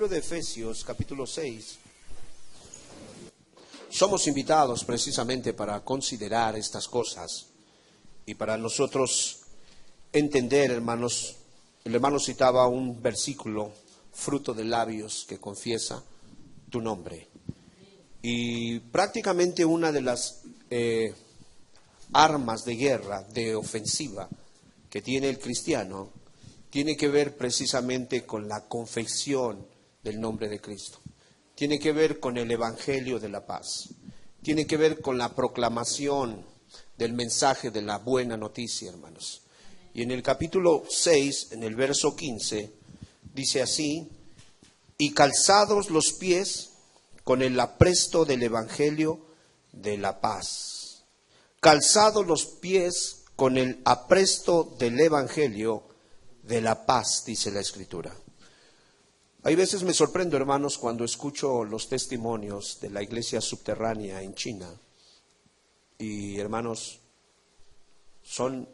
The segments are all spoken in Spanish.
libro de Efesios, capítulo 6, somos invitados precisamente para considerar estas cosas y para nosotros entender, hermanos. El hermano citaba un versículo, fruto de labios que confiesa tu nombre. Y prácticamente una de las armas de guerra, de ofensiva que tiene el cristiano, tiene que ver precisamente con la confesión del nombre de Cristo. Tiene que ver con el evangelio de la paz. Tiene que ver con la proclamación del mensaje de la buena noticia, hermanos. Y en el capítulo 6, en el verso 15, dice así: y calzados los pies con el apresto del evangelio de la paz. Calzados los pies con el apresto del evangelio de la paz, dice la Escritura. Hay veces me sorprendo, hermanos, cuando escucho los testimonios de la iglesia subterránea en China. Y, hermanos, son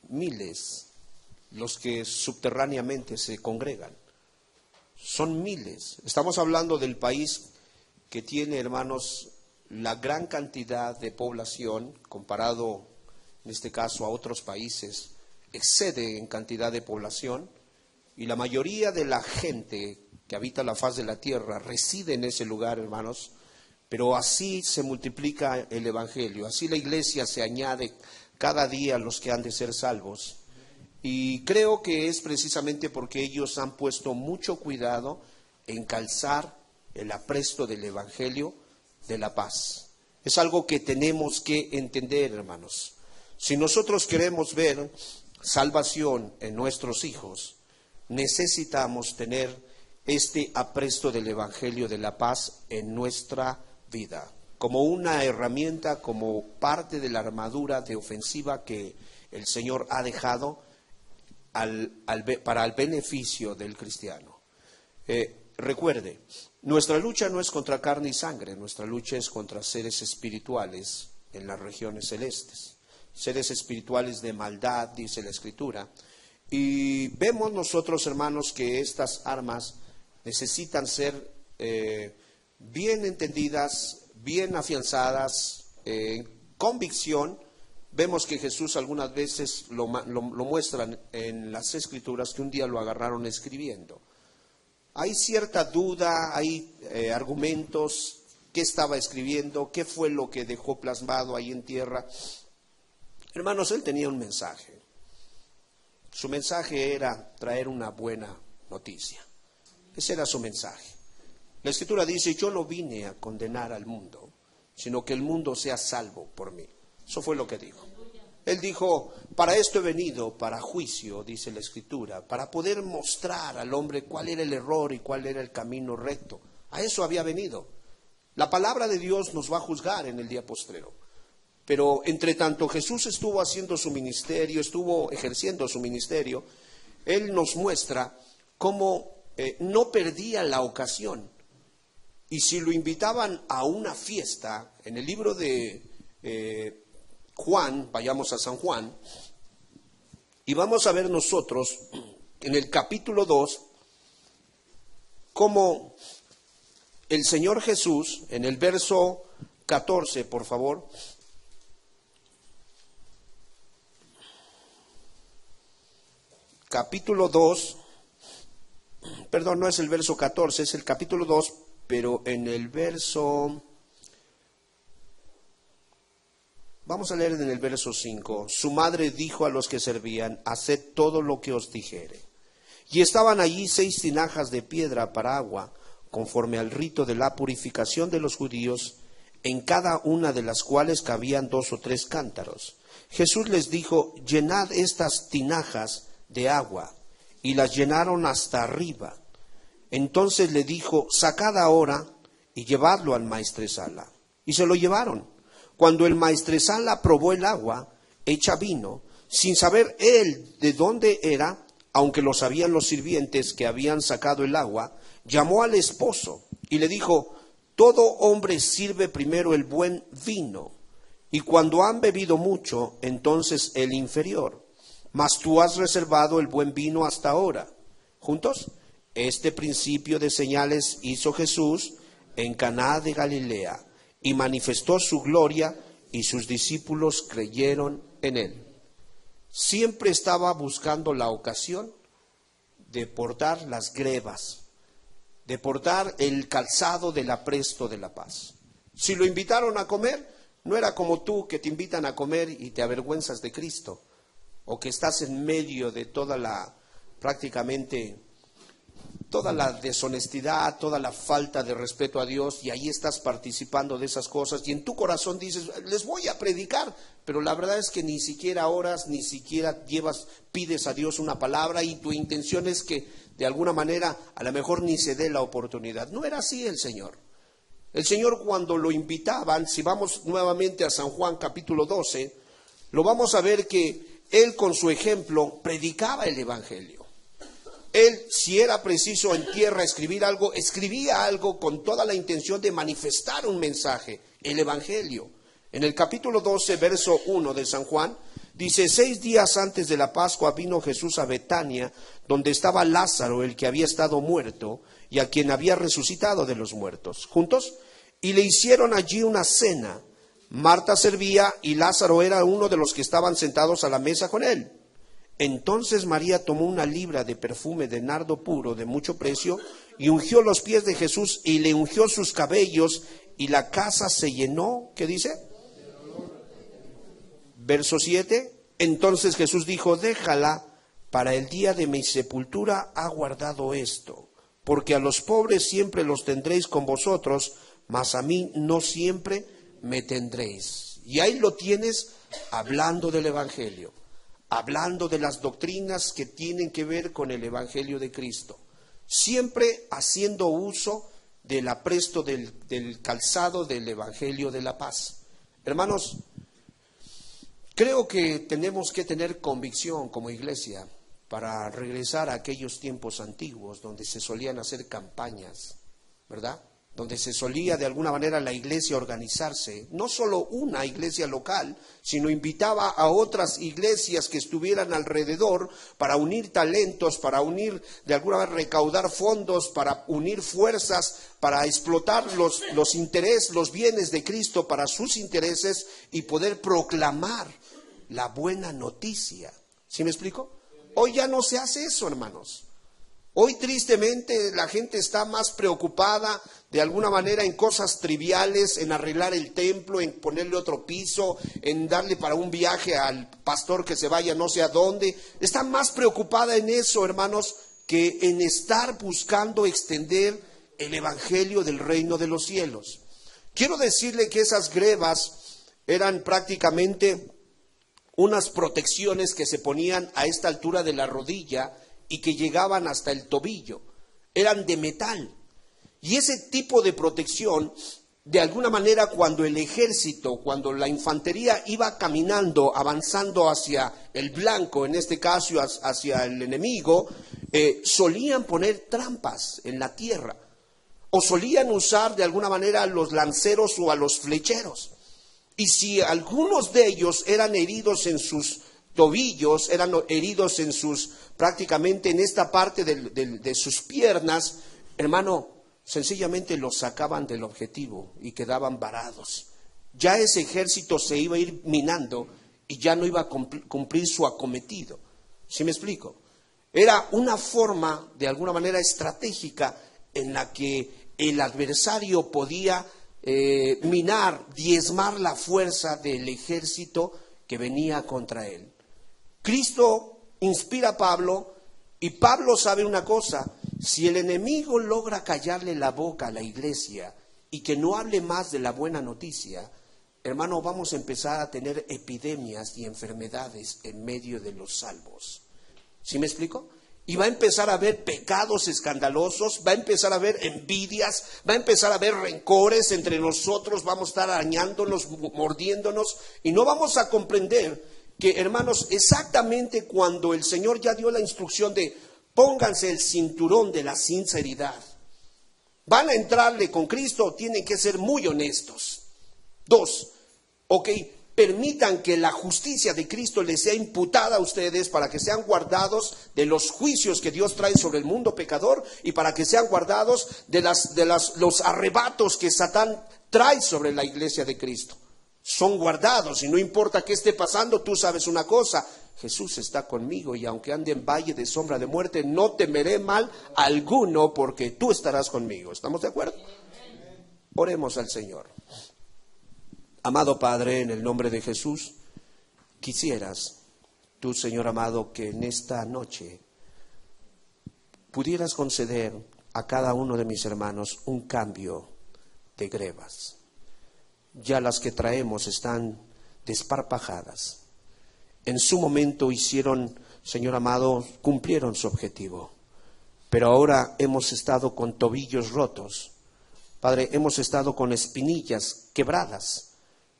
miles los que subterráneamente se congregan. Son miles. Estamos hablando del país que tiene, hermanos, la gran cantidad de población, comparado en este caso a otros países, excede en cantidad de población, y la mayoría de la gente que habita la faz de la tierra reside en ese lugar, hermanos. Pero así se multiplica el evangelio, así la iglesia se añade cada día a los que han de ser salvos. Y creo que es precisamente porque ellos han puesto mucho cuidado en calzar el apresto del evangelio de la paz. Es algo que tenemos que entender, hermanos. Si nosotros queremos ver salvación en nuestros hijos, necesitamos tener este apresto del evangelio de la paz en nuestra vida, como una herramienta, como parte de la armadura de ofensiva que el Señor ha dejado para el beneficio del cristiano. Recuerde, nuestra lucha no es contra carne y sangre, nuestra lucha es contra seres espirituales en las regiones celestes, seres espirituales de maldad, dice la Escritura. Y vemos nosotros, hermanos, que estas armas necesitan ser bien entendidas, bien afianzadas, en convicción. Vemos que Jesús algunas veces lo muestran en las Escrituras, que un día lo agarraron escribiendo. Hay cierta duda, hay argumentos, qué estaba escribiendo, qué fue lo que dejó plasmado ahí en tierra. Hermanos, él tenía un mensaje. Su mensaje era traer una buena noticia. Ese era su mensaje. La Escritura dice: yo no vine a condenar al mundo, sino que el mundo sea salvo por mí. Eso fue lo que dijo. Él dijo: para esto he venido, para juicio, dice la Escritura, para poder mostrar al hombre cuál era el error y cuál era el camino recto. A eso había venido. La palabra de Dios nos va a juzgar en el día postrero. Pero entre tanto Jesús estuvo haciendo su ministerio, estuvo ejerciendo su ministerio, Él nos muestra cómo no perdía la ocasión. Y si lo invitaban a una fiesta, en el libro de Juan, vayamos a San Juan, y vamos a ver nosotros en el capítulo 2, cómo el Señor Jesús, en el verso 14, por favor, capítulo 2, perdón, no es el verso 14, es el capítulo 2, pero en el verso, vamos a leer en el verso 5. Su madre dijo a los que servían: haced todo lo que os dijere. Y estaban allí 6 tinajas de piedra para agua, conforme al rito de la purificación de los judíos, en cada una de las cuales cabían 2 o 3 cántaros. Jesús les dijo: llenad estas tinajas de agua, y las llenaron hasta arriba. Entonces le dijo: sacad ahora y llevadlo al maestresala. Y se lo llevaron. Cuando el maestresala probó el agua hecha vino, sin saber él de dónde era, aunque lo sabían los sirvientes que habían sacado el agua, llamó al esposo y le dijo: todo hombre sirve primero el buen vino, y cuando han bebido mucho, entonces el inferior. Mas tú has reservado el buen vino hasta ahora. ¿Juntos? Este principio de señales hizo Jesús en Caná de Galilea y manifestó su gloria y sus discípulos creyeron en él. Siempre estaba buscando la ocasión de portar las grebas, de portar el calzado del apresto de la paz. Si lo invitaron a comer, no era como tú que te invitan a comer y te avergüenzas de Cristo, o que estás en medio de prácticamente toda la deshonestidad, toda la falta de respeto a Dios, y ahí estás participando de esas cosas, y en tu corazón dices, les voy a predicar, pero la verdad es que ni siquiera oras, ni siquiera pides a Dios una palabra, y tu intención es que de alguna manera a lo mejor ni se dé la oportunidad. No era así el Señor. El Señor, cuando lo invitaban, si vamos nuevamente a San Juan capítulo 12, lo vamos a ver que Él con su ejemplo predicaba el Evangelio. Él, si era preciso en tierra escribir algo, escribía algo con toda la intención de manifestar un mensaje, el Evangelio. En el capítulo 12, verso 1 de San Juan, dice: 6 días antes de la Pascua vino Jesús a Betania, donde estaba Lázaro, el que había estado muerto, y a quien había resucitado de los muertos. ¿Juntos? Y le hicieron allí una cena. Marta servía y Lázaro era uno de los que estaban sentados a la mesa con él. Entonces María tomó una libra de perfume de nardo puro de mucho precio y ungió los pies de Jesús y le ungió sus cabellos, y la casa se llenó. ¿Qué dice? Verso 7. Entonces Jesús dijo: déjala, para el día de mi sepultura ha guardado esto, porque a los pobres siempre los tendréis con vosotros, mas a mí no siempre me tendréis. Y ahí lo tienes, hablando del Evangelio, hablando de las doctrinas que tienen que ver con el Evangelio de Cristo, siempre haciendo uso del apresto del calzado del Evangelio de la paz. Hermanos, creo que tenemos que tener convicción como iglesia para regresar a aquellos tiempos antiguos donde se solían hacer campañas, ¿verdad? Donde se solía de alguna manera la iglesia organizarse, no solo una iglesia local, sino invitaba a otras iglesias que estuvieran alrededor para unir talentos, para unir, de alguna manera recaudar fondos, para unir fuerzas, para explotar los intereses, los bienes de Cristo para sus intereses y poder proclamar la buena noticia. ¿Sí me explico? Hoy ya no se hace eso, hermanos. Hoy tristemente la gente está más preocupada de alguna manera en cosas triviales, en arreglar el templo, en ponerle otro piso, en darle para un viaje al pastor que se vaya no sé a dónde. Está más preocupada en eso, hermanos, que en estar buscando extender el evangelio del reino de los cielos. Quiero decirle que esas grebas eran prácticamente unas protecciones que se ponían a esta altura de la rodilla y que llegaban hasta el tobillo. Eran de metal. Y ese tipo de protección, de alguna manera, cuando el ejército, cuando la infantería iba caminando, avanzando hacia el blanco, en este caso hacia el enemigo, solían poner trampas en la tierra, o solían usar de alguna manera a los lanceros o a los flecheros. Y si algunos de ellos eran heridos en sus tobillos, eran heridos en prácticamente en esta parte de sus piernas, hermano, sencillamente los sacaban del objetivo y quedaban varados. Ya ese ejército se iba a ir minando y ya no iba a cumplir su acometido. ¿Sí me explico? Era una forma, de alguna manera estratégica, en la que el adversario podía minar, diezmar la fuerza del ejército que venía contra él. Cristo inspira a Pablo, y Pablo sabe una cosa: si el enemigo logra callarle la boca a la iglesia y que no hable más de la buena noticia, hermano, vamos a empezar a tener epidemias y enfermedades en medio de los salvos. ¿Sí me explico? Y va a empezar a haber pecados escandalosos, va a empezar a haber envidias, va a empezar a haber rencores entre nosotros, vamos a estar arañándonos, mordiéndonos, y no vamos a comprender que, hermanos, exactamente cuando el Señor ya dio la instrucción de pónganse el cinturón de la sinceridad, van a entrarle con Cristo, tienen que ser muy honestos. 2, ok, permitan que la justicia de Cristo les sea imputada a ustedes para que sean guardados de los juicios que Dios trae sobre el mundo pecador y para que sean guardados de los arrebatos que Satán trae sobre la iglesia de Cristo. Son guardados y no importa qué esté pasando, tú sabes una cosa: Jesús está conmigo y aunque ande en valle de sombra de muerte, no temeré mal alguno porque tú estarás conmigo. ¿Estamos de acuerdo? Oremos al Señor. Amado Padre, en el nombre de Jesús, quisieras tú, Señor amado, que en esta noche pudieras conceder a cada uno de mis hermanos un cambio de grebas. Ya las que traemos están desparpajadas. En su momento hicieron, Señor amado, cumplieron su objetivo, pero ahora hemos estado con tobillos rotos. Padre, hemos estado con espinillas quebradas.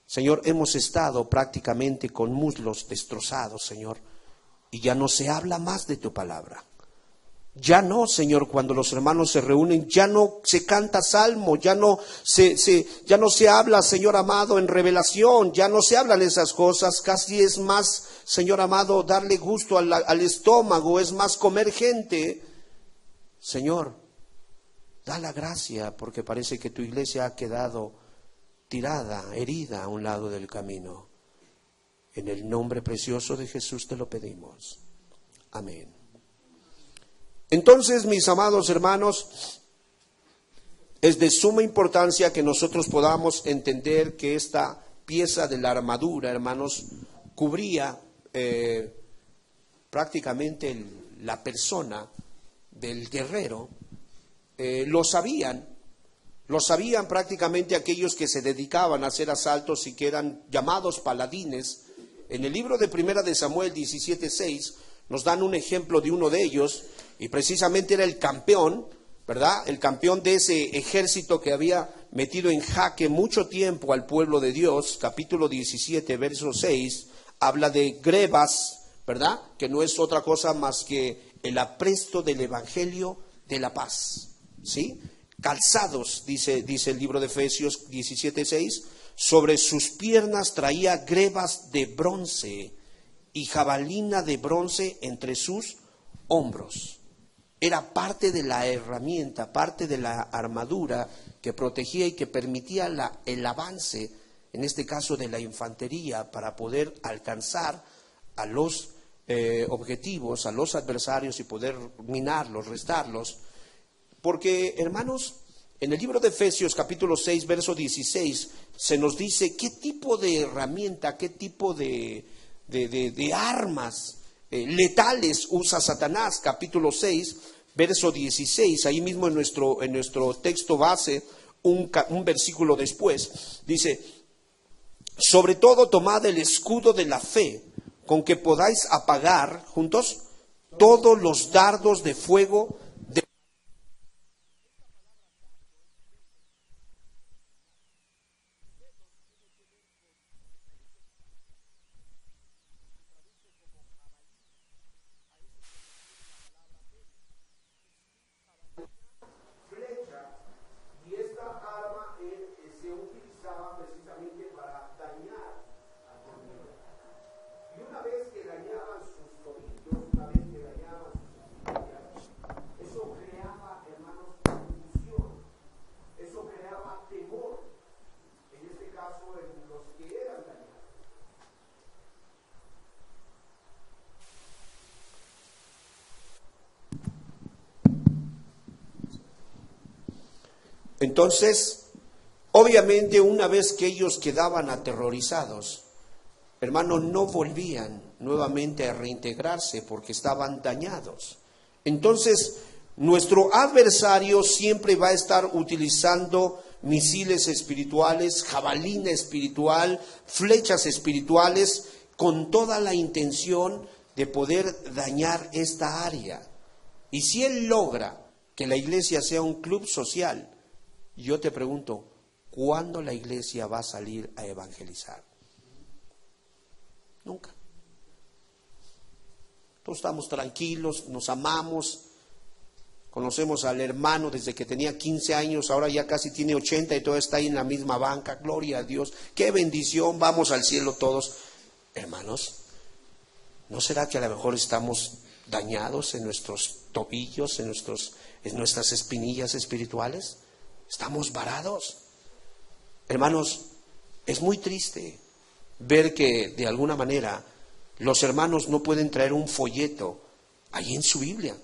Señor, hemos estado prácticamente con muslos destrozados, Señor, y ya no se habla más de tu palabra. Ya no, Señor, cuando los hermanos se reúnen, ya no se canta salmo, ya no se habla, Señor amado, en revelación, ya no se hablan esas cosas. Casi es más, Señor amado, darle gusto al estómago, es más comer gente. Señor, da la gracia, porque parece que tu iglesia ha quedado tirada, herida a un lado del camino. En el nombre precioso de Jesús te lo pedimos. Amén. Entonces, mis amados hermanos, es de suma importancia que nosotros podamos entender que esta pieza de la armadura, hermanos, cubría prácticamente la persona del guerrero. Lo sabían prácticamente aquellos que se dedicaban a hacer asaltos y que eran llamados paladines. En el libro de Primera de Samuel 17:6 nos dan un ejemplo de uno de ellos, y precisamente era el campeón, ¿verdad? El campeón de ese ejército que había metido en jaque mucho tiempo al pueblo de Dios. Capítulo 17, verso 6, habla de grebas, ¿verdad? Que no es otra cosa más que el apresto del evangelio de la paz, ¿sí? Calzados, dice el libro de Efesios 17:6, sobre sus piernas traía grebas de bronce y jabalina de bronce entre sus hombros. Era parte de la herramienta, parte de la armadura que protegía y que permitía el avance, en este caso de la infantería, para poder alcanzar a los objetivos, a los adversarios y poder minarlos, restarlos. Porque, hermanos, en el libro de Efesios capítulo 6, verso 16, se nos dice qué tipo de herramienta, qué tipo de armas letales usa Satanás. Capítulo 6, verso 16, ahí mismo en nuestro texto base, un versículo después, dice: sobre todo tomad el escudo de la fe, con que podáis apagar, juntos, todos los dardos de fuego de... Y esta arma se utilizaba precisamente para dañar al enemigo. Y una vez que dañaban sus tobillos, una vez que dañaban sus espinillas, eso creaba, hermanos, confusión, eso creaba temor, en este caso en los que eran dañados. Entonces, obviamente, una vez que ellos quedaban aterrorizados, hermanos, no volvían nuevamente a reintegrarse porque estaban dañados. Entonces, nuestro adversario siempre va a estar utilizando misiles espirituales, jabalina espiritual, flechas espirituales, con toda la intención de poder dañar esta área. Y si él logra que la iglesia sea un club social, yo te pregunto, ¿cuándo la iglesia va a salir a evangelizar? Nunca. Todos estamos tranquilos, nos amamos, Conocemos al hermano desde que tenía 15 años, ahora ya casi tiene 80 y todo está ahí en la misma banca. Gloria a Dios, qué bendición, vamos al cielo todos. Hermanos, ¿no será que a lo mejor estamos dañados en nuestros tobillos, en nuestras espinillas espirituales? Estamos varados. Hermanos, es muy triste ver que de alguna manera los hermanos no pueden traer un folleto ahí en su Biblia.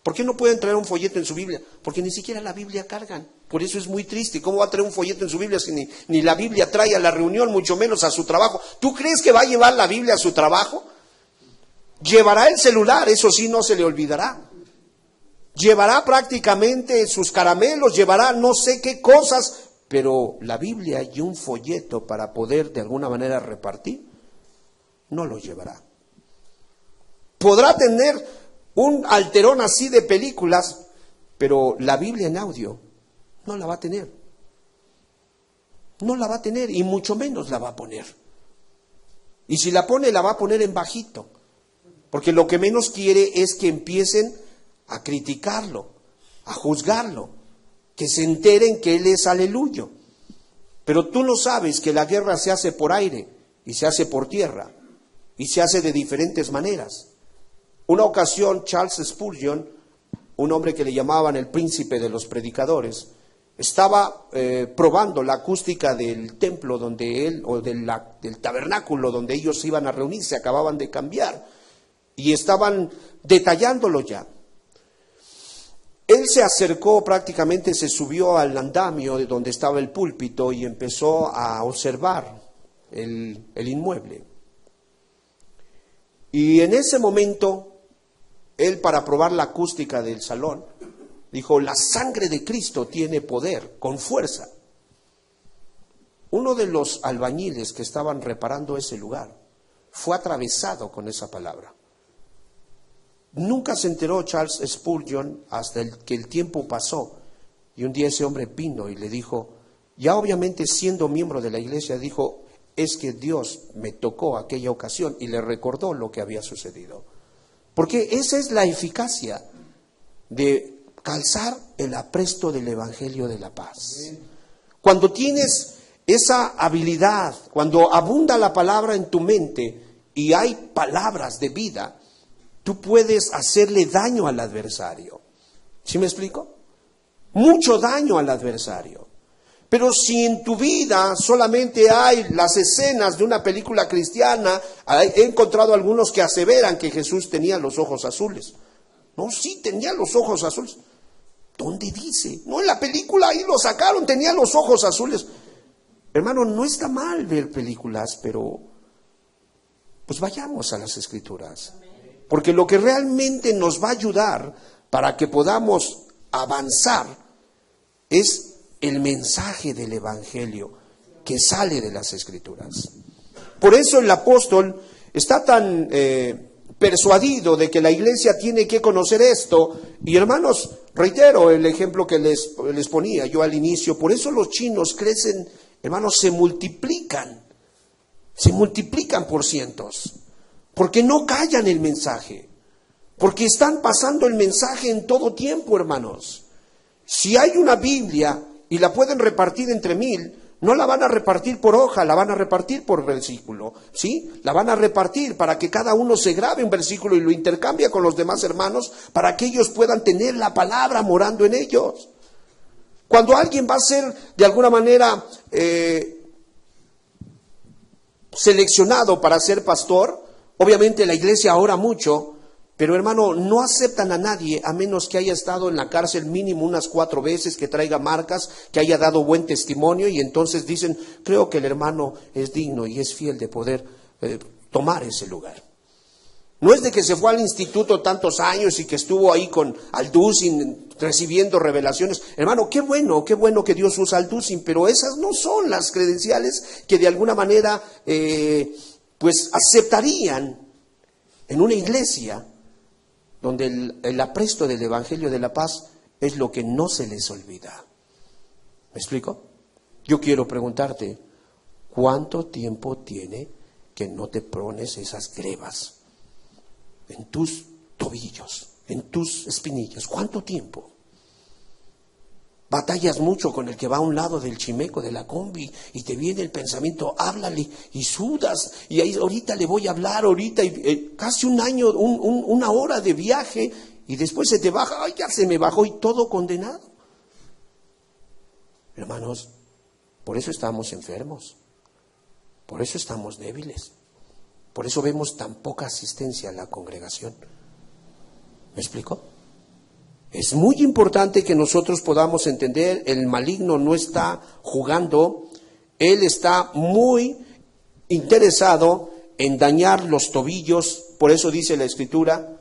¿Por qué no pueden traer un folleto en su Biblia? Porque ni siquiera la Biblia cargan. Por eso es muy triste. ¿Cómo va a traer un folleto en su Biblia si ni la Biblia trae a la reunión, mucho menos a su trabajo? ¿Tú crees que va a llevar la Biblia a su trabajo? Llevará el celular, eso sí no se le olvidará. Llevará prácticamente sus caramelos, llevará no sé qué cosas, pero la Biblia y un folleto para poder de alguna manera repartir, no lo llevará. Podrá tener un alterón así de películas, pero la Biblia en audio no la va a tener. No la va a tener y mucho menos la va a poner. Y si la pone, la va a poner en bajito. Porque lo que menos quiere es que empiecen a criticarlo, a juzgarlo, que se enteren que él es aleluyo. Pero tú no sabes que la guerra se hace por aire y se hace por tierra y se hace de diferentes maneras. Una ocasión Charles Spurgeon, un hombre que le llamaban el príncipe de los predicadores, estaba probando la acústica del templo donde él, o del tabernáculo donde ellos iban a reunirse, acababan de cambiar y estaban detallándolo ya. Él se acercó, prácticamente se subió al andamio de donde estaba el púlpito y empezó a observar el inmueble. Y en ese momento, él, para probar la acústica del salón, dijo: la sangre de Cristo tiene poder, con fuerza. Uno de los albañiles que estaban reparando ese lugar fue atravesado con esa palabra. Nunca se enteró Charles Spurgeon hasta que el tiempo pasó. Y un día ese hombre vino y le dijo, ya obviamente siendo miembro de la iglesia, dijo, es que Dios me tocó aquella ocasión, y le recordó lo que había sucedido. Porque esa es la eficacia de calzar el apresto del Evangelio de la paz. Cuando tienes esa habilidad, cuando abunda la palabra en tu mente y hay palabras de vida, tú puedes hacerle daño al adversario. ¿Sí me explico? Mucho daño al adversario. Pero si en tu vida solamente hay las escenas de una película cristiana, he encontrado algunos que aseveran que Jesús tenía los ojos azules. No, sí, tenía los ojos azules. ¿Dónde dice? No, en la película ahí lo sacaron, tenía los ojos azules. Hermano, no está mal ver películas, pero pues vayamos a las Escrituras. Porque lo que realmente nos va a ayudar para que podamos avanzar es el mensaje del Evangelio que sale de las Escrituras. Por eso el apóstol está tan persuadido de que la iglesia tiene que conocer esto. Y hermanos, reitero el ejemplo que les ponía yo al inicio. Por eso los chinos crecen, hermanos, se multiplican por cientos. Porque no callan el mensaje. Porque están pasando el mensaje en todo tiempo, hermanos. Si hay una Biblia y la pueden repartir entre 1000, no la van a repartir por hoja, la van a repartir por versículo, ¿sí? La van a repartir para que cada uno se grabe un versículo y lo intercambie con los demás hermanos para que ellos puedan tener la palabra morando en ellos. Cuando alguien va a ser de alguna manera seleccionado para ser pastor, obviamente la iglesia ora mucho, pero hermano, no aceptan a nadie a menos que haya estado en la cárcel mínimo unas 4 veces, que traiga marcas, que haya dado buen testimonio, y entonces dicen, creo que el hermano es digno y es fiel de poder tomar ese lugar. No es de que se fue al instituto tantos años y que estuvo ahí con Alducin recibiendo revelaciones. Hermano, qué bueno que Dios usa Alducin, pero esas no son las credenciales que de alguna manera pues aceptarían en una iglesia donde el apresto del Evangelio de la paz es lo que no se les olvida. ¿Me explico? Yo quiero preguntarte, ¿cuánto tiempo tiene que no te pones esas grebas en tus tobillos, en tus espinillas. ¿Cuánto tiempo? Batallas mucho con el que va a un lado del chimeco, de la combi, y te viene el pensamiento, háblale, y sudas, y ahí ahorita le voy a hablar, ahorita, y, casi un año, una hora de viaje, y después se te baja, ay, ya se me bajó, y todo condenado. Hermanos, por eso estamos enfermos, por eso estamos débiles, por eso vemos tan poca asistencia a la congregación. ¿Me explico? Es muy importante que nosotros podamos entender, el maligno no está jugando, él está muy interesado en dañar los tobillos. Por eso dice la Escritura,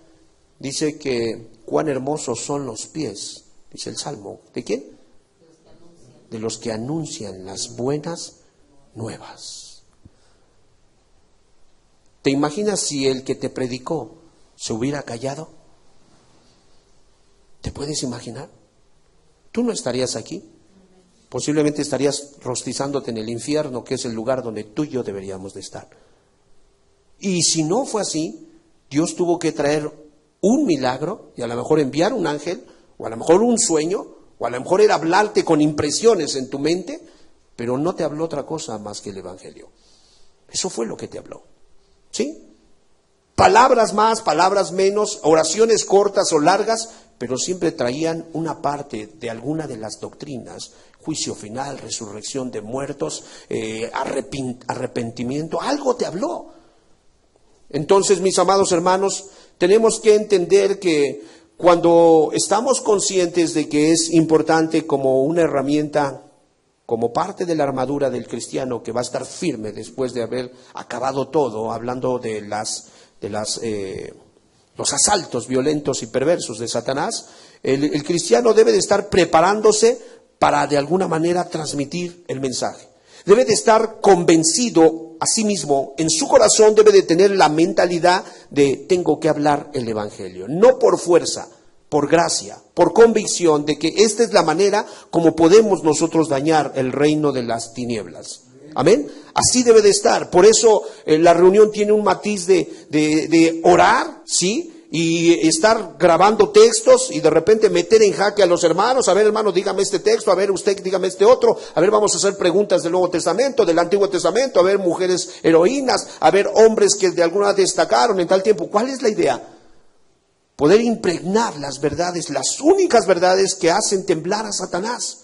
dice que cuán hermosos son los pies, dice el Salmo. ¿De quién? De los que anuncian las buenas nuevas. ¿Te imaginas si el que te predicó se hubiera callado? ¿Te puedes imaginar? Tú no estarías aquí. Posiblemente estarías rostizándote en el infierno, que es el lugar donde tú y yo deberíamos de estar. Y si no fue así, Dios tuvo que traer un milagro, y a lo mejor enviar un ángel, o a lo mejor un sueño, o a lo mejor era hablarte con impresiones en tu mente, pero no te habló otra cosa más que el Evangelio. Eso fue lo que te habló. ¿Sí? Palabras más, palabras menos, oraciones cortas o largas, pero siempre traían una parte de alguna de las doctrinas: juicio final, resurrección de muertos, arrepentimiento. Algo te habló. Entonces, mis amados hermanos, tenemos que entender que cuando estamos conscientes de que es importante como una herramienta, como parte de la armadura del cristiano que va a estar firme después de haber acabado todo, hablando de los asaltos violentos y perversos de Satanás, el cristiano debe de estar preparándose para de alguna manera transmitir el mensaje. Debe de estar convencido a sí mismo, en su corazón debe de tener la mentalidad de tengo que hablar el Evangelio, no por fuerza, por gracia, por convicción de que esta es la manera como podemos nosotros dañar el reino de las tinieblas. Amén. Así debe de estar. Por eso la reunión tiene un matiz de orar, ¿sí? Y estar grabando textos y de repente meter en jaque a los hermanos. A ver, hermano, dígame este texto. A ver, usted dígame este otro. A ver, vamos a hacer preguntas del Nuevo Testamento, del Antiguo Testamento. A ver, mujeres heroínas. A ver, hombres que de alguna destacaron en tal tiempo. ¿Cuál es la idea? Poder impregnar las verdades, las únicas verdades que hacen temblar a Satanás.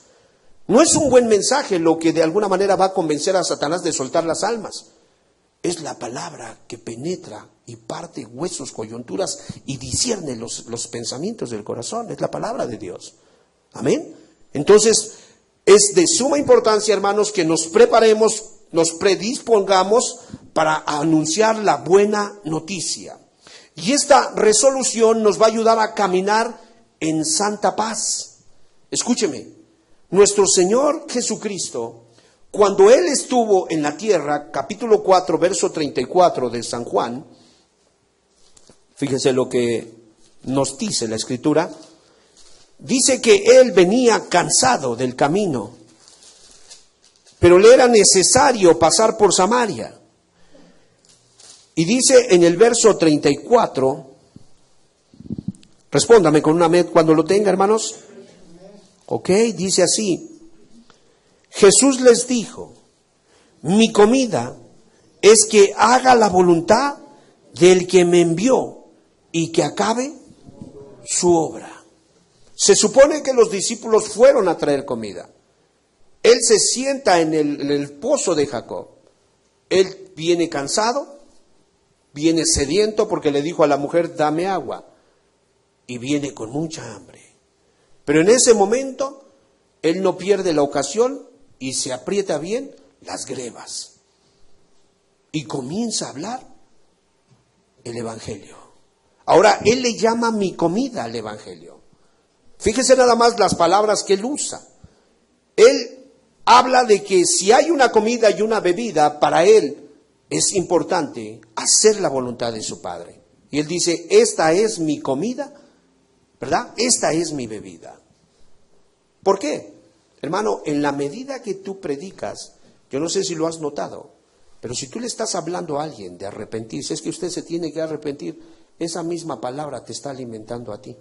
No es un buen mensaje lo que de alguna manera va a convencer a Satanás de soltar las almas. Es la palabra que penetra y parte huesos, coyunturas y discierne los pensamientos del corazón. Es la palabra de Dios. Amén. Entonces, es de suma importancia, hermanos, que nos preparemos, nos predispongamos para anunciar la buena noticia. Y esta resolución nos va a ayudar a caminar en santa paz. Escúcheme. Nuestro Señor Jesucristo, cuando Él estuvo en la tierra, capítulo 4, verso 34 de San Juan, fíjense lo que nos dice la Escritura, dice que Él venía cansado del camino, pero le era necesario pasar por Samaria. Y dice en el verso 34, respóndame con una med cuando lo tenga, hermanos. Ok, dice así: Jesús les dijo, mi comida es que haga la voluntad del que me envió y que acabe su obra. Se supone que los discípulos fueron a traer comida. Él se sienta en el pozo de Jacob. Él viene cansado, viene sediento porque le dijo a la mujer, dame agua, y viene con mucha hambre. Pero en ese momento, él no pierde la ocasión y se aprieta bien las grebas. Y comienza a hablar el Evangelio. Ahora, él le llama mi comida al Evangelio. Fíjese nada más las palabras que él usa. Él habla de que si hay una comida y una bebida, para él es importante hacer la voluntad de su Padre. Y él dice, esta es mi comida, ¿verdad? Esta es mi bebida. ¿Por qué? Hermano, en la medida que tú predicas, yo no sé si lo has notado, pero si tú le estás hablando a alguien de arrepentirse, es que usted se tiene que arrepentir, esa misma palabra te está alimentando a ti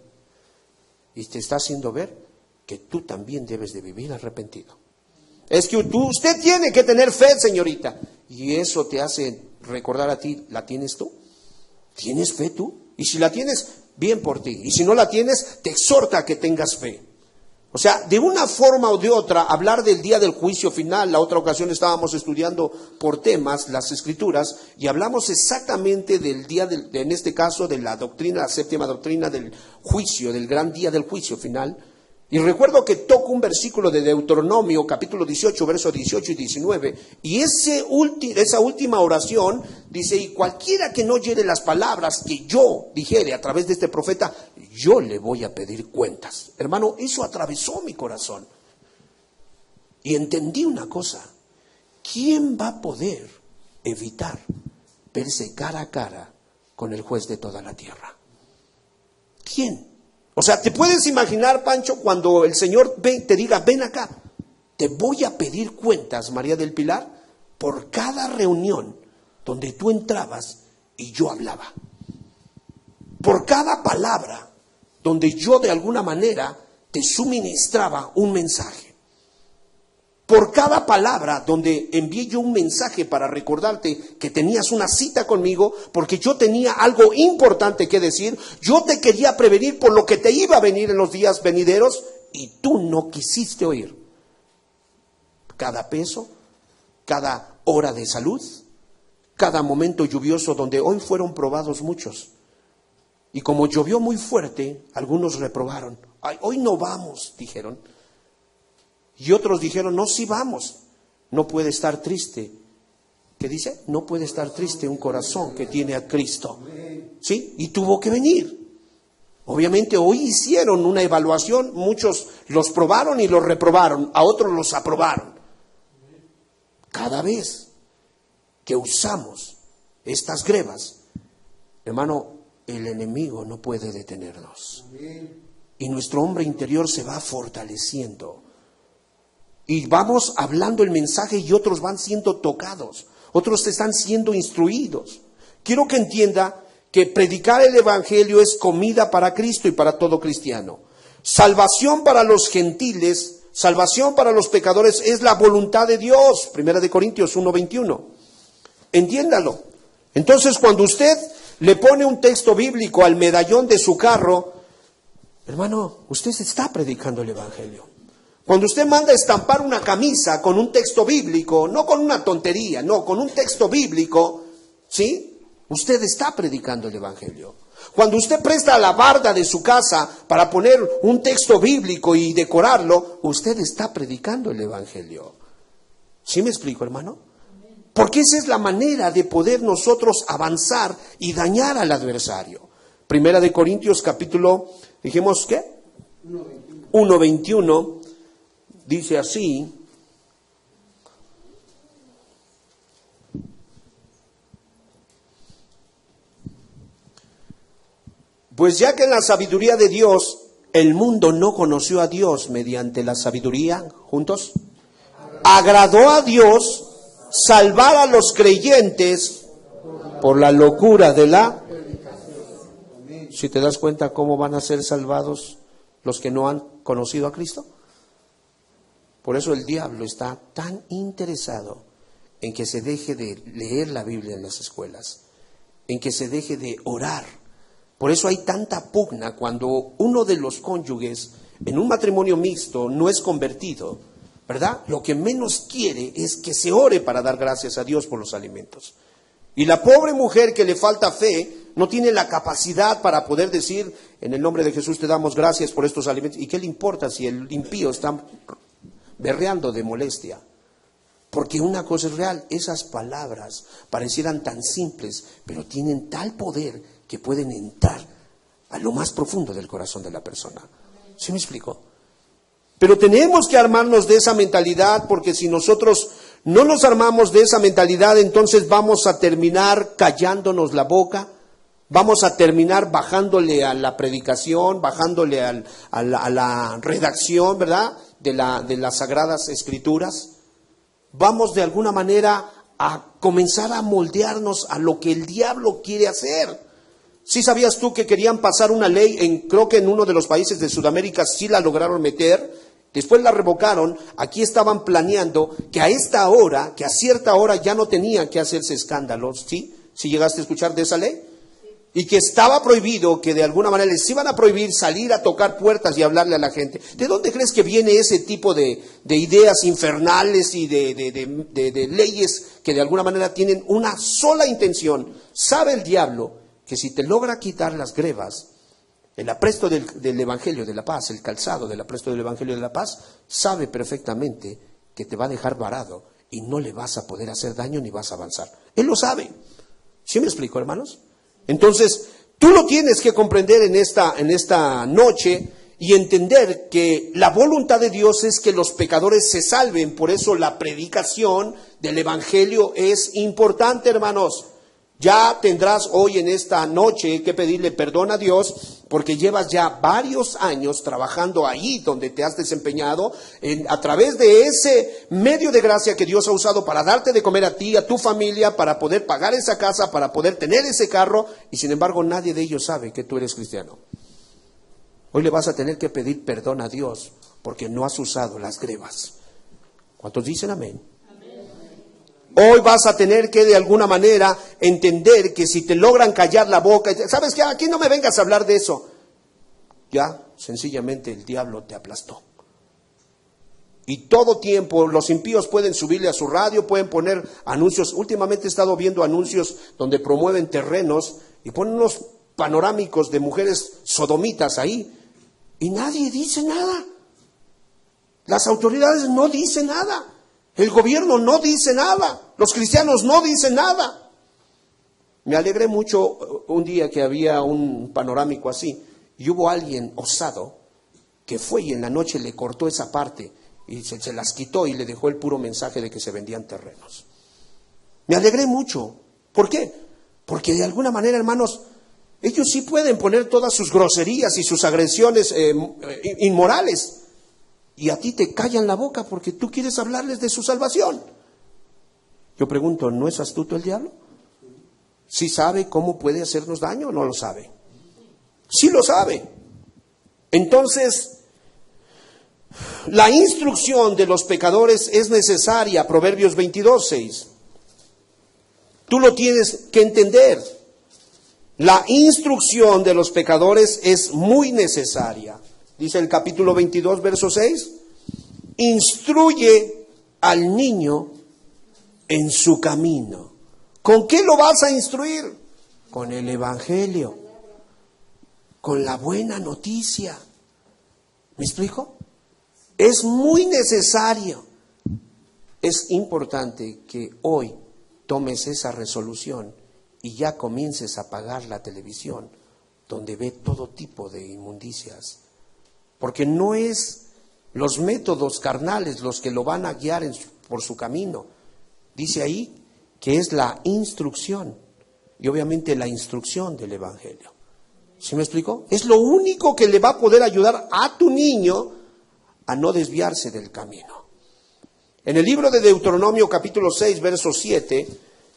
y te está haciendo ver que tú también debes de vivir arrepentido. Es que usted tiene que tener fe, señorita, y eso te hace recordar a ti, ¿la tienes tú? ¿Tienes fe tú? Y si la tienes, bien por ti, y si no la tienes, te exhorta a que tengas fe. O sea, de una forma o de otra, hablar del día del juicio final. La otra ocasión estábamos estudiando por temas las Escrituras y hablamos exactamente del día, en este caso, de la doctrina, la séptima doctrina del juicio, del gran día del juicio final. Y recuerdo que toco un versículo de Deuteronomio, capítulo 18, versos 18 y 19, y esa última oración dice, y cualquiera que no oyere las palabras que yo dijere a través de este profeta, yo le voy a pedir cuentas. Hermano, eso atravesó mi corazón. Y entendí una cosa, ¿quién va a poder evitar verse cara a cara con el juez de toda la tierra? ¿Quién? O sea, ¿te puedes imaginar, Pancho, cuando el Señor te diga, ven acá, te voy a pedir cuentas, María del Pilar, por cada reunión donde tú entrabas y yo hablaba? Por cada palabra donde yo de alguna manera te suministraba un mensaje. Por cada palabra donde envié yo un mensaje para recordarte que tenías una cita conmigo, porque yo tenía algo importante que decir, yo te quería prevenir por lo que te iba a venir en los días venideros y tú no quisiste oír. Cada peso, cada hora de salud, cada momento lluvioso donde hoy fueron probados muchos. Y como llovió muy fuerte, algunos reprobaron. Ay, hoy no vamos, dijeron. Y otros dijeron, no, sí vamos. No puede estar triste. ¿Qué dice? No puede estar triste un corazón que tiene a Cristo. ¿Sí? Y tuvo que venir. Obviamente hoy hicieron una evaluación. Muchos los probaron y los reprobaron. A otros los aprobaron. Cada vez que usamos estas grevas, hermano, el enemigo no puede detenernos. Y nuestro hombre interior se va fortaleciendo. Y vamos hablando el mensaje y otros van siendo tocados, otros están siendo instruidos. Quiero que entienda que predicar el Evangelio es comida para Cristo y para todo cristiano. Salvación para los gentiles, salvación para los pecadores es la voluntad de Dios. 1 Corintios 1:21. Entiéndalo. Entonces, cuando usted le pone un texto bíblico al medallón de su carro, hermano, usted está predicando el Evangelio. Cuando usted manda estampar una camisa con un texto bíblico, no con una tontería, no, con un texto bíblico, ¿sí? Usted está predicando el Evangelio. Cuando usted presta la barda de su casa para poner un texto bíblico y decorarlo, usted está predicando el Evangelio. ¿Sí me explico, hermano? Porque esa es la manera de poder nosotros avanzar y dañar al adversario. 1 Corintios capítulo, dijimos, ¿qué? 1:21. Dice así, pues ya que en la sabiduría de Dios el mundo no conoció a Dios mediante la sabiduría, juntos, agradó a Dios salvar a los creyentes por la locura de la... Si te das cuenta cómo van a ser salvados los que no han conocido a Cristo. Por eso el diablo está tan interesado en que se deje de leer la Biblia en las escuelas, en que se deje de orar. Por eso hay tanta pugna cuando uno de los cónyuges en un matrimonio mixto no es convertido, ¿verdad? Lo que menos quiere es que se ore para dar gracias a Dios por los alimentos. Y la pobre mujer que le falta fe no tiene la capacidad para poder decir, en el nombre de Jesús te damos gracias por estos alimentos. ¿Y qué le importa si el impío está berreando de molestia? Porque una cosa es real, esas palabras parecieran tan simples, pero tienen tal poder que pueden entrar a lo más profundo del corazón de la persona. ¿Sí me explico? Pero tenemos que armarnos de esa mentalidad, porque si nosotros no nos armamos de esa mentalidad, entonces vamos a terminar callándonos la boca, vamos a terminar bajándole a la predicación, bajándole a la redacción, ¿verdad?, de las Sagradas Escrituras. Vamos de alguna manera a comenzar a moldearnos a lo que el diablo quiere hacer. ¿Sí sabías tú que querían pasar una ley, creo que en uno de los países de Sudamérica sí la lograron meter, después la revocaron, aquí estaban planeando que a esta hora, que a cierta hora ya no tenían que hacerse escándalos, ¿sí? ¿Sí llegaste a escuchar de esa ley? Y que estaba prohibido, que de alguna manera les iban a prohibir salir a tocar puertas y hablarle a la gente. ¿De dónde crees que viene ese tipo de ideas infernales y de leyes que de alguna manera tienen una sola intención? Sabe el diablo que si te logra quitar las grevas, el apresto del Evangelio de la Paz, el calzado del apresto del Evangelio de la Paz, sabe perfectamente que te va a dejar varado y no le vas a poder hacer daño ni vas a avanzar. Él lo sabe. ¿Sí me explico, hermanos? Entonces, tú lo tienes que comprender en esta noche y entender que la voluntad de Dios es que los pecadores se salven. Por eso la predicación del Evangelio es importante, hermanos. Ya tendrás hoy en esta noche que pedirle perdón a Dios porque llevas ya varios años trabajando ahí donde te has desempeñado a través de ese medio de gracia que Dios ha usado para darte de comer a ti, a tu familia, para poder pagar esa casa, para poder tener ese carro, y sin embargo nadie de ellos sabe que tú eres cristiano. Hoy le vas a tener que pedir perdón a Dios porque no has usado las grevas. ¿Cuántos dicen amén? Hoy vas a tener que de alguna manera entender que si te logran callar la boca, ¿sabes qué? Aquí no me vengas a hablar de eso. Ya, sencillamente el diablo te aplastó. Y todo tiempo los impíos pueden subirle a su radio, pueden poner anuncios. Últimamente he estado viendo anuncios donde promueven terrenos y ponen unos panorámicos de mujeres sodomitas ahí. Y nadie dice nada. Las autoridades no dicen nada. El gobierno no dice nada, los cristianos no dicen nada. Me alegré mucho un día que había un panorámico así y hubo alguien osado que fue y en la noche le cortó esa parte y se las quitó y le dejó el puro mensaje de que se vendían terrenos. Me alegré mucho. ¿Por qué? Porque de alguna manera, hermanos, ellos sí pueden poner todas sus groserías y sus agresiones inmorales. Y a ti te callan la boca porque tú quieres hablarles de su salvación. Yo pregunto, ¿no es astuto el diablo? ¿Sí sabe cómo puede hacernos daño o no lo sabe? Sí lo sabe. Entonces, la instrucción de los pecadores es necesaria. Proverbios 22:6. Tú lo tienes que entender. La instrucción de los pecadores es muy necesaria. Dice el capítulo 22, verso 6, instruye al niño en su camino. ¿Con qué lo vas a instruir? Con el Evangelio, con la buena noticia. ¿Me explico? Es muy necesario. Es importante que hoy tomes esa resolución y ya comiences a apagar la televisión donde ve todo tipo de inmundicias. Porque no es los métodos carnales los que lo van a guiar por su camino. Dice ahí que es la instrucción y obviamente la instrucción del Evangelio. ¿Sí me explico? Es lo único que le va a poder ayudar a tu niño a no desviarse del camino. En el libro de Deuteronomio capítulo 6, verso 7,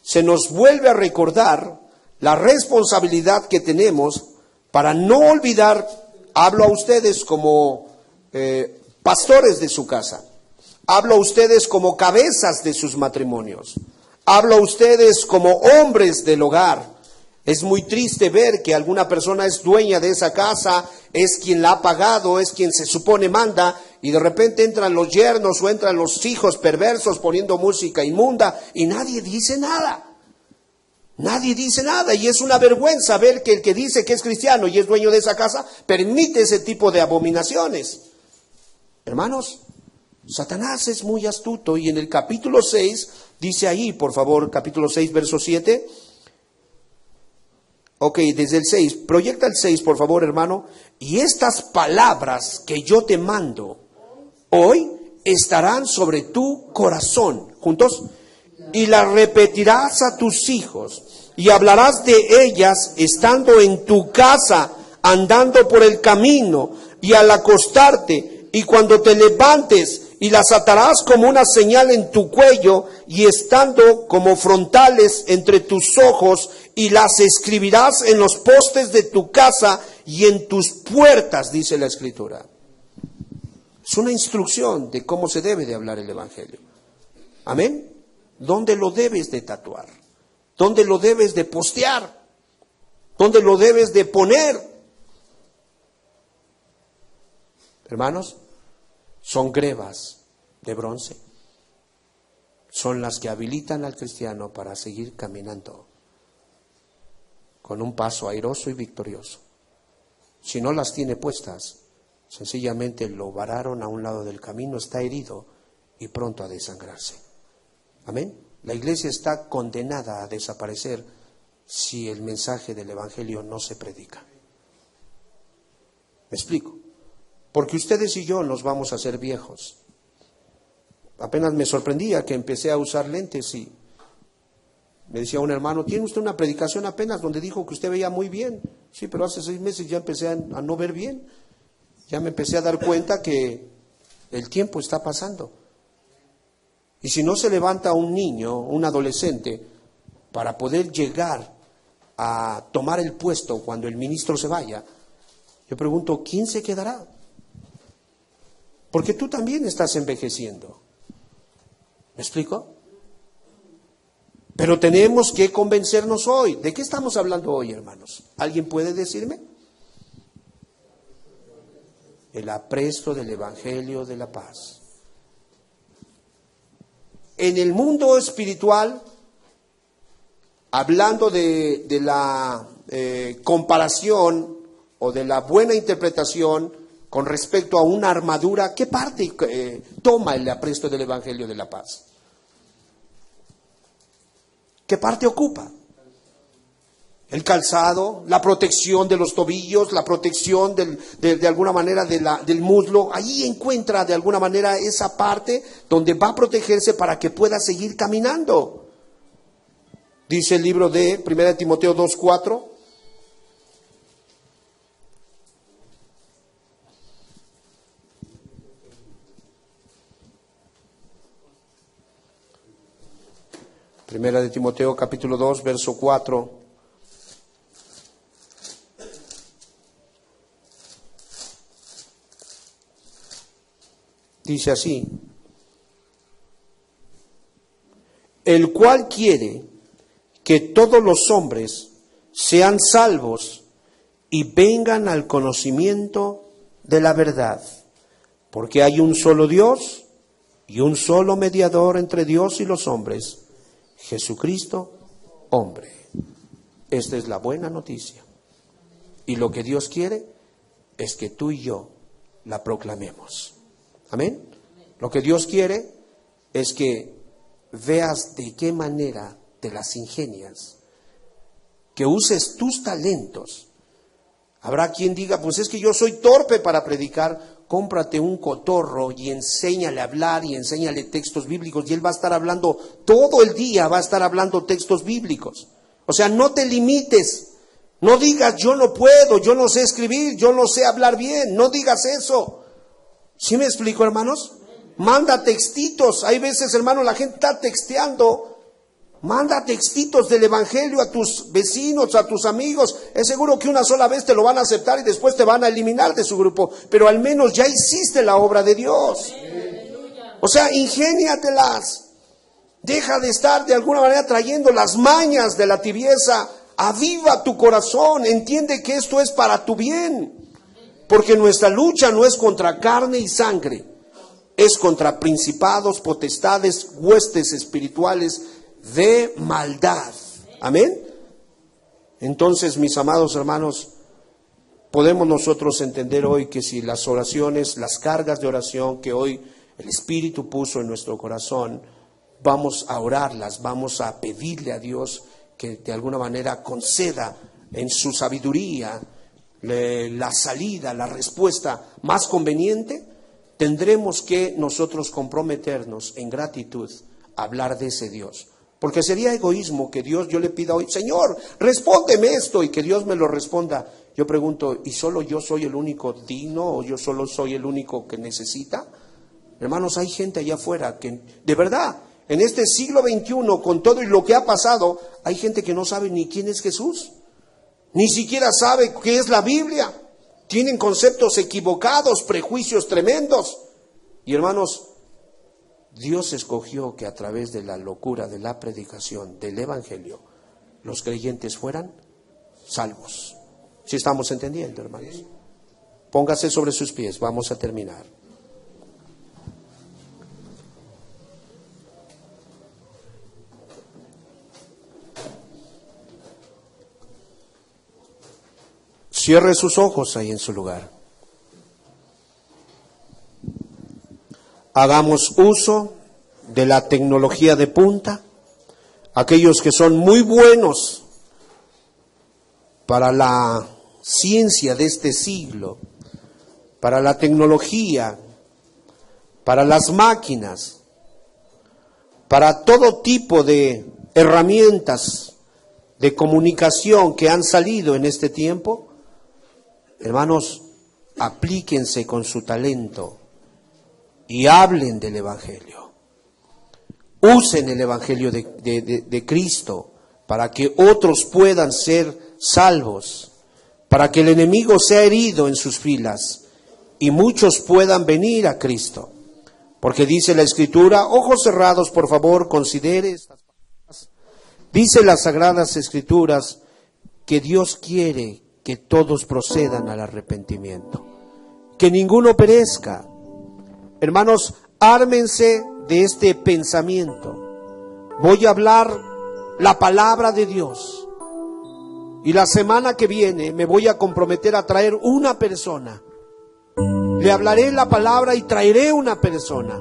se nos vuelve a recordar la responsabilidad que tenemos para no olvidar. Hablo a ustedes como pastores de su casa. Hablo a ustedes como cabezas de sus matrimonios. Hablo a ustedes como hombres del hogar. Es muy triste ver que alguna persona es dueña de esa casa, es quien la ha pagado, es quien se supone manda, y de repente entran los yernos o entran los hijos perversos poniendo música inmunda y nadie dice nada. Nadie dice nada y es una vergüenza ver que el que dice que es cristiano y es dueño de esa casa permite ese tipo de abominaciones. Hermanos, Satanás es muy astuto y en el capítulo 6 dice ahí, por favor, capítulo 6, verso 7. Ok, desde el 6, proyecta el 6, por favor, hermano. Y estas palabras que yo te mando hoy estarán sobre tu corazón. ¿Juntos? Y las repetirás a tus hijos y hablarás de ellas estando en tu casa, andando por el camino y al acostarte y cuando te levantes y las atarás como una señal en tu cuello y estando como frontales entre tus ojos, y las escribirás en los postes de tu casa y en tus puertas, dice la Escritura. Es una instrucción de cómo se debe de hablar el Evangelio. Amén. ¿Dónde lo debes de tatuar? ¿Dónde lo debes de postear? ¿Dónde lo debes de poner? Hermanos, son grebas de bronce. Son las que habilitan al cristiano para seguir caminando con un paso airoso y victorioso. Si no las tiene puestas, sencillamente lo vararon a un lado del camino, está herido y pronto a desangrarse. Amén. La iglesia está condenada a desaparecer si el mensaje del Evangelio no se predica. ¿Me explico? Porque ustedes y yo nos vamos a hacer viejos. Apenas me sorprendía que empecé a usar lentes y me decía un hermano, ¿tiene usted una predicación apenas donde dijo que usted veía muy bien? Sí, pero hace 6 meses ya empecé a no ver bien. Ya me empecé a dar cuenta que el tiempo está pasando. Y si no se levanta un niño, un adolescente, para poder llegar a tomar el puesto cuando el ministro se vaya, yo pregunto, ¿quién se quedará? Porque tú también estás envejeciendo. ¿Me explico? Pero tenemos que convencernos hoy. ¿De qué estamos hablando hoy, hermanos? ¿Alguien puede decirme? El apresto del Evangelio de la paz. En el mundo espiritual, hablando de la comparación o de la buena interpretación con respecto a una armadura, ¿qué parte toma el apresto del Evangelio de la paz? ¿Qué parte ocupa? El calzado, la protección de los tobillos, la protección de alguna manera del muslo. Ahí encuentra de alguna manera esa parte donde va a protegerse para que pueda seguir caminando. Dice el libro de 1 Timoteo 2:4. Primera de Timoteo capítulo 2, verso 4. Dice así: el cual quiere que todos los hombres sean salvos y vengan al conocimiento de la verdad, porque hay un solo Dios y un solo mediador entre Dios y los hombres, Jesucristo, hombre. Esta es la buena noticia. Y lo que Dios quiere es que tú y yo la proclamemos. Amén. Lo que Dios quiere es que veas de qué manera te las ingenias, que uses tus talentos. Habrá quien diga, pues es que yo soy torpe para predicar. Cómprate un cotorro y enséñale a hablar y enséñale textos bíblicos y él va a estar hablando todo el día, va a estar hablando textos bíblicos. O sea, no te limites, no digas yo no puedo, yo no sé escribir, yo no sé hablar bien, no digas eso. ¿Sí me explico, hermanos? Manda textitos. Hay veces, hermano, la gente está texteando. Manda textitos del Evangelio a tus vecinos, a tus amigos. Es seguro que una sola vez te lo van a aceptar y después te van a eliminar de su grupo. Pero al menos ya hiciste la obra de Dios. O sea, ingéniatelas. Deja de estar de alguna manera trayendo las mañas de la tibieza. Aviva tu corazón. Entiende que esto es para tu bien. Porque nuestra lucha no es contra carne y sangre, es contra principados, potestades, huestes espirituales de maldad. Amén. Entonces, mis amados hermanos, podemos nosotros entender hoy que si las oraciones, las cargas de oración que hoy el Espíritu puso en nuestro corazón, vamos a orarlas, vamos a pedirle a Dios que de alguna manera conceda en su sabiduría la salida, la respuesta más conveniente, tendremos que nosotros comprometernos en gratitud a hablar de ese Dios. Porque sería egoísmo que Dios, yo le pida hoy, Señor, respóndeme esto, y que Dios me lo responda. Yo pregunto, ¿y solo yo soy el único digno o yo solo soy el único que necesita? Hermanos, hay gente allá afuera que, de verdad, en este siglo XXI, con todo y lo que ha pasado, hay gente que no sabe ni quién es Jesús, ni siquiera sabe qué es la Biblia. Tienen conceptos equivocados, prejuicios tremendos. Y hermanos, Dios escogió que a través de la locura de la predicación del Evangelio, los creyentes fueran salvos. ¿Sí estamos entendiendo, hermanos? Póngase sobre sus pies, vamos a terminar. Cierre sus ojos ahí en su lugar. Hagamos uso de la tecnología de punta. Aquellos que son muy buenos para la ciencia de este siglo, para la tecnología, para las máquinas, para todo tipo de herramientas de comunicación que han salido en este tiempo. Hermanos, aplíquense con su talento y hablen del Evangelio. Usen el Evangelio de Cristo para que otros puedan ser salvos, para que el enemigo sea herido en sus filas y muchos puedan venir a Cristo. Porque dice la Escritura, ojos cerrados, por favor, considere estas palabras. Dice las Sagradas Escrituras que Dios quiere que todos procedan al arrepentimiento, que ninguno perezca. Hermanos, ármense de este pensamiento. Voy a hablar la palabra de Dios y la semana que viene me voy a comprometer a traer una persona. Le hablaré la palabra y traeré una persona.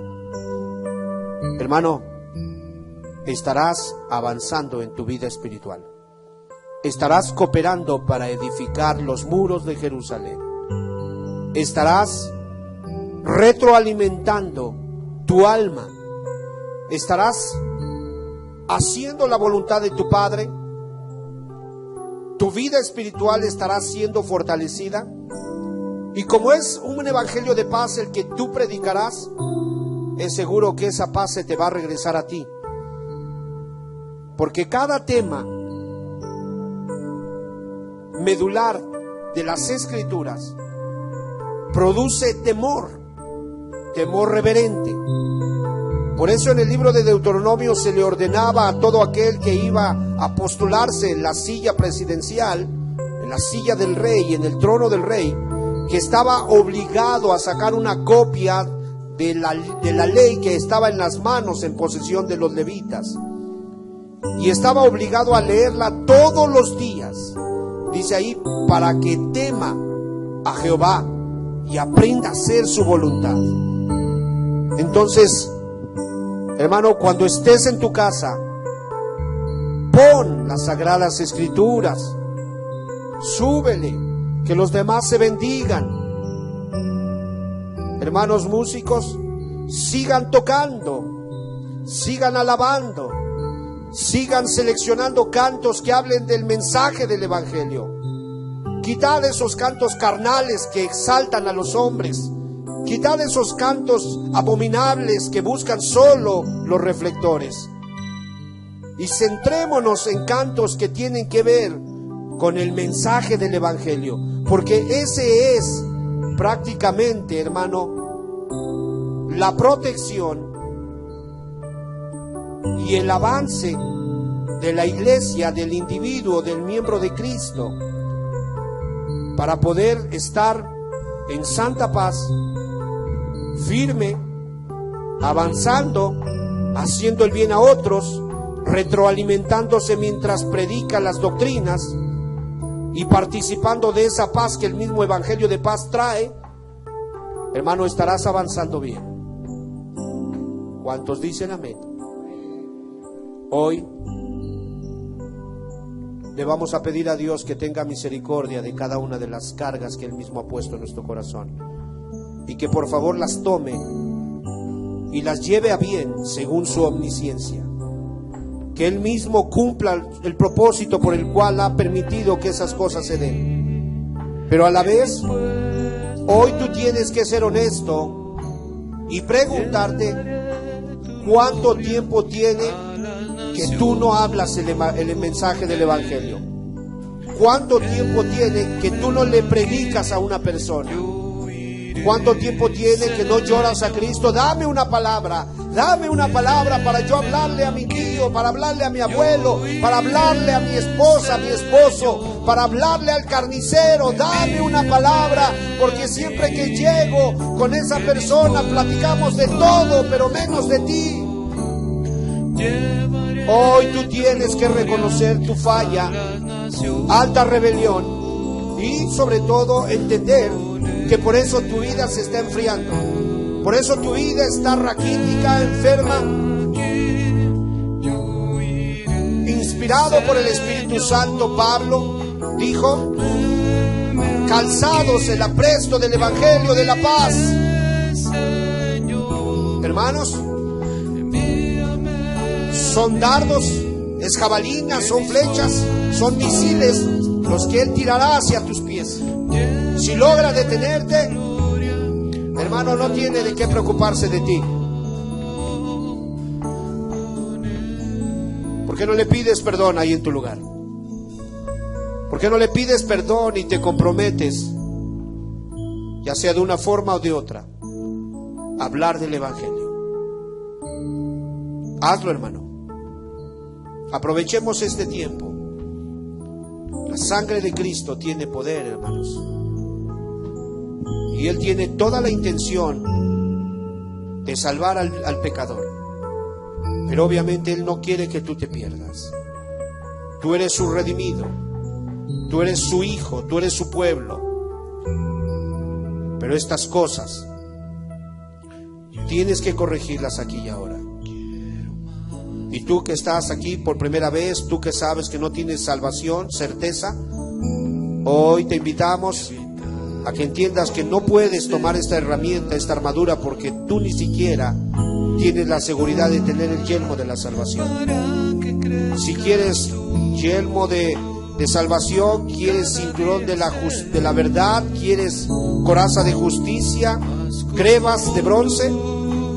Hermano, estarás avanzando en tu vida espiritual. Estarás cooperando para edificar los muros de Jerusalén. Estarás retroalimentando tu alma. Estarás haciendo la voluntad de tu Padre. Tu vida espiritual estará siendo fortalecida. Y como es un evangelio de paz el que tú predicarás, es seguro que esa paz se te va a regresar a ti. Porque cada tema medular de las Escrituras produce temor reverente. Por eso en el libro de Deuteronomio se le ordenaba a todo aquel que iba a postularse en la silla presidencial, en la silla del rey, en el trono del rey, que estaba obligado a sacar una copia de la ley que estaba en las manos en posesión de los levitas, y estaba obligado a leerla todos los días. Dice ahí, para que tema a Jehová y aprenda a hacer su voluntad. Entonces, hermano, cuando estés en tu casa, pon las Sagradas Escrituras, súbele, que los demás se bendigan. Hermanos músicos, sigan tocando, sigan alabando, sigan seleccionando cantos que hablen del mensaje del Evangelio. Quitad esos cantos carnales que exaltan a los hombres. Quitad esos cantos abominables que buscan solo los reflectores. Y centrémonos en cantos que tienen que ver con el mensaje del Evangelio. Porque ese es prácticamente, hermano, la protección y el avance de la iglesia, del individuo, del miembro de Cristo, para poder estar en santa paz, firme, avanzando, haciendo el bien a otros, retroalimentándose mientras predica las doctrinas y participando de esa paz que el mismo evangelio de paz trae. Hermano, estarás avanzando bien. ¿Cuántos dicen amén? Hoy le vamos a pedir a Dios que tenga misericordia de cada una de las cargas que Él mismo ha puesto en nuestro corazón, y que por favor las tome y las lleve a bien según su omnisciencia. Que Él mismo cumpla el propósito por el cual ha permitido que esas cosas se den. Pero a la vez, hoy tú tienes que ser honesto y preguntarte cuánto tiempo tiene que tú no hablas el mensaje del Evangelio. ¿Cuánto tiempo tiene que tú no le predicas a una persona? ¿Cuánto tiempo tiene que no lloras a Cristo? Dame una palabra para yo hablarle a mi tío, para hablarle a mi abuelo, para hablarle a mi esposa, a mi esposo, para hablarle al carnicero. Dame una palabra, porque siempre que llego con esa persona platicamos de todo, pero menos de ti. Hoy tú tienes que reconocer tu falla, alta rebelión, y sobre todo entender que por eso tu vida se está enfriando, por eso tu vida está raquítica, enferma. Inspirado por el Espíritu Santo, Pablo dijo: calzados el apresto del Evangelio de la paz. Hermanos, son dardos, es jabalinas, son flechas, son misiles los que Él tirará hacia tus pies. Si logra detenerte, hermano, no tiene de qué preocuparse de ti. ¿Por qué no le pides perdón ahí en tu lugar? ¿Por qué no le pides perdón y te comprometes, ya sea de una forma o de otra, a hablar del Evangelio? Hazlo, hermano. Aprovechemos este tiempo. La sangre de Cristo tiene poder, hermanos. Y Él tiene toda la intención de salvar al pecador. Pero obviamente Él no quiere que tú te pierdas. Tú eres su redimido. Tú eres su hijo. Tú eres su pueblo. Pero estas cosas tienes que corregirlas aquí y ahora. Y tú que estás aquí por primera vez, tú que sabes que no tienes salvación, certeza, hoy te invitamos a que entiendas que no puedes tomar esta herramienta, esta armadura, porque tú ni siquiera tienes la seguridad de tener el yelmo de la salvación. Si quieres yelmo de salvación, quieres cinturón de la verdad, quieres coraza de justicia, crevas de bronce,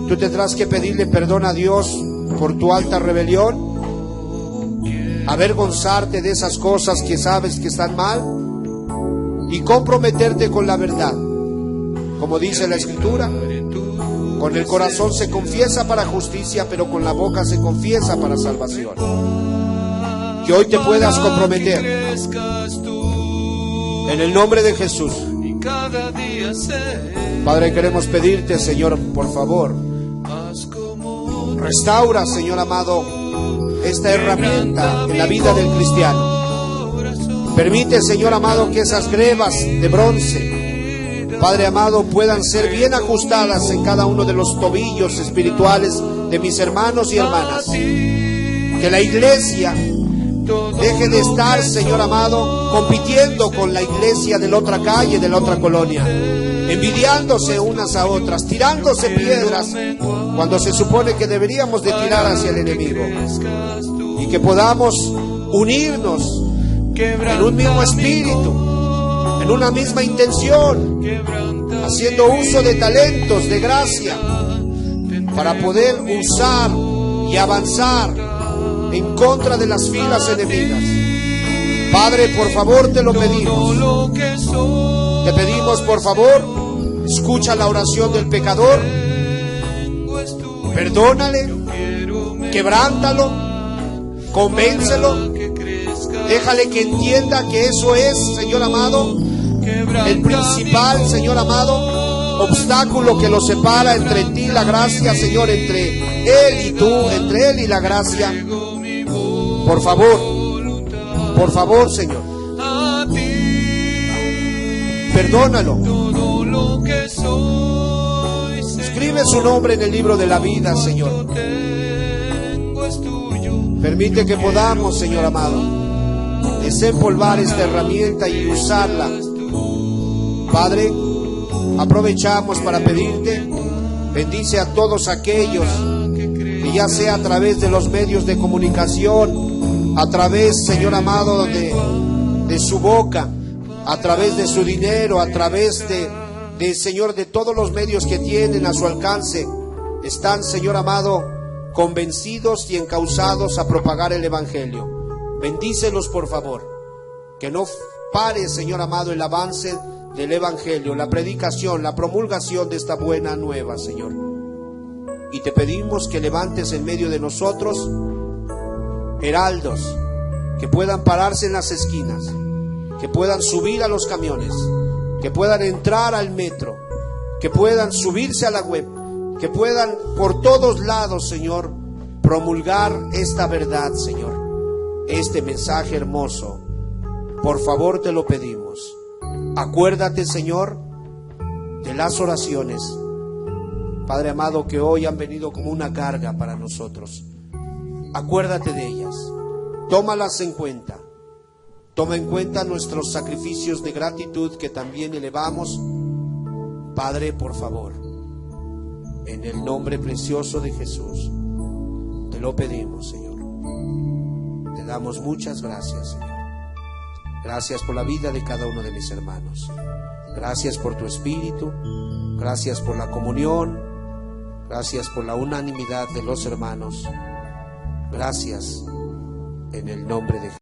tú tendrás que pedirle perdón a Dios por tu alta rebelión, avergonzarte de esas cosas que sabes que están mal y comprometerte con la verdad. Como dice la Escritura, con el corazón se confiesa para justicia, pero con la boca se confiesa para salvación. Que hoy te puedas comprometer en el nombre de Jesús. Padre, queremos pedirte, Señor, por favor, restaura, Señor amado, esta herramienta en la vida del cristiano. Permite, Señor amado, que esas grebas de bronce, Padre amado, puedan ser bien ajustadas en cada uno de los tobillos espirituales de mis hermanos y hermanas. Que la iglesia deje de estar, Señor amado, compitiendo con la iglesia de la otra calle, de la otra colonia, envidiándose unas a otras, tirándose piedras cuando se supone que deberíamos de tirar hacia el enemigo. Y que podamos unirnos en un mismo espíritu, en una misma intención, haciendo uso de talentos, de gracia, para poder usar y avanzar en contra de las filas enemigas. Padre, por favor, te lo pedimos. Te pedimos, por favor, escucha la oración del pecador, perdónale, quebrántalo, convéncelo, déjale que entienda que eso es, Señor amado, el principal, Señor amado, obstáculo que lo separa entre ti y la gracia, Señor, entre Él y tú, entre Él y la gracia. Por favor, Señor, perdónalo. Escribe su nombre en el libro de la vida, Señor. Permite que podamos, Señor amado, desempolvar esta herramienta y usarla. Padre, aprovechamos para pedirte, bendice a todos aquellos que ya sea a través de los medios de comunicación, a través, Señor amado, de su boca, a través de su dinero, a través Señor, de todos los medios que tienen a su alcance, están, Señor amado, convencidos y encausados a propagar el Evangelio. Bendícelos, por favor. Que no pare, Señor amado, el avance del Evangelio, la predicación, la promulgación de esta buena nueva, Señor. Y te pedimos que levantes en medio de nosotros heraldos que puedan pararse en las esquinas, que puedan subir a los camiones, que puedan entrar al metro, que puedan subirse a la web, que puedan por todos lados, Señor, promulgar esta verdad, Señor, este mensaje hermoso. Por favor, te lo pedimos. Acuérdate, Señor, de las oraciones, Padre amado, que hoy han venido como una carga para nosotros. Acuérdate de ellas, tómalas en cuenta. Toma en cuenta nuestros sacrificios de gratitud que también elevamos. Padre, por favor, en el nombre precioso de Jesús, te lo pedimos, Señor. Te damos muchas gracias, Señor. Gracias por la vida de cada uno de mis hermanos. Gracias por tu Espíritu. Gracias por la comunión. Gracias por la unanimidad de los hermanos. Gracias en el nombre de Jesús.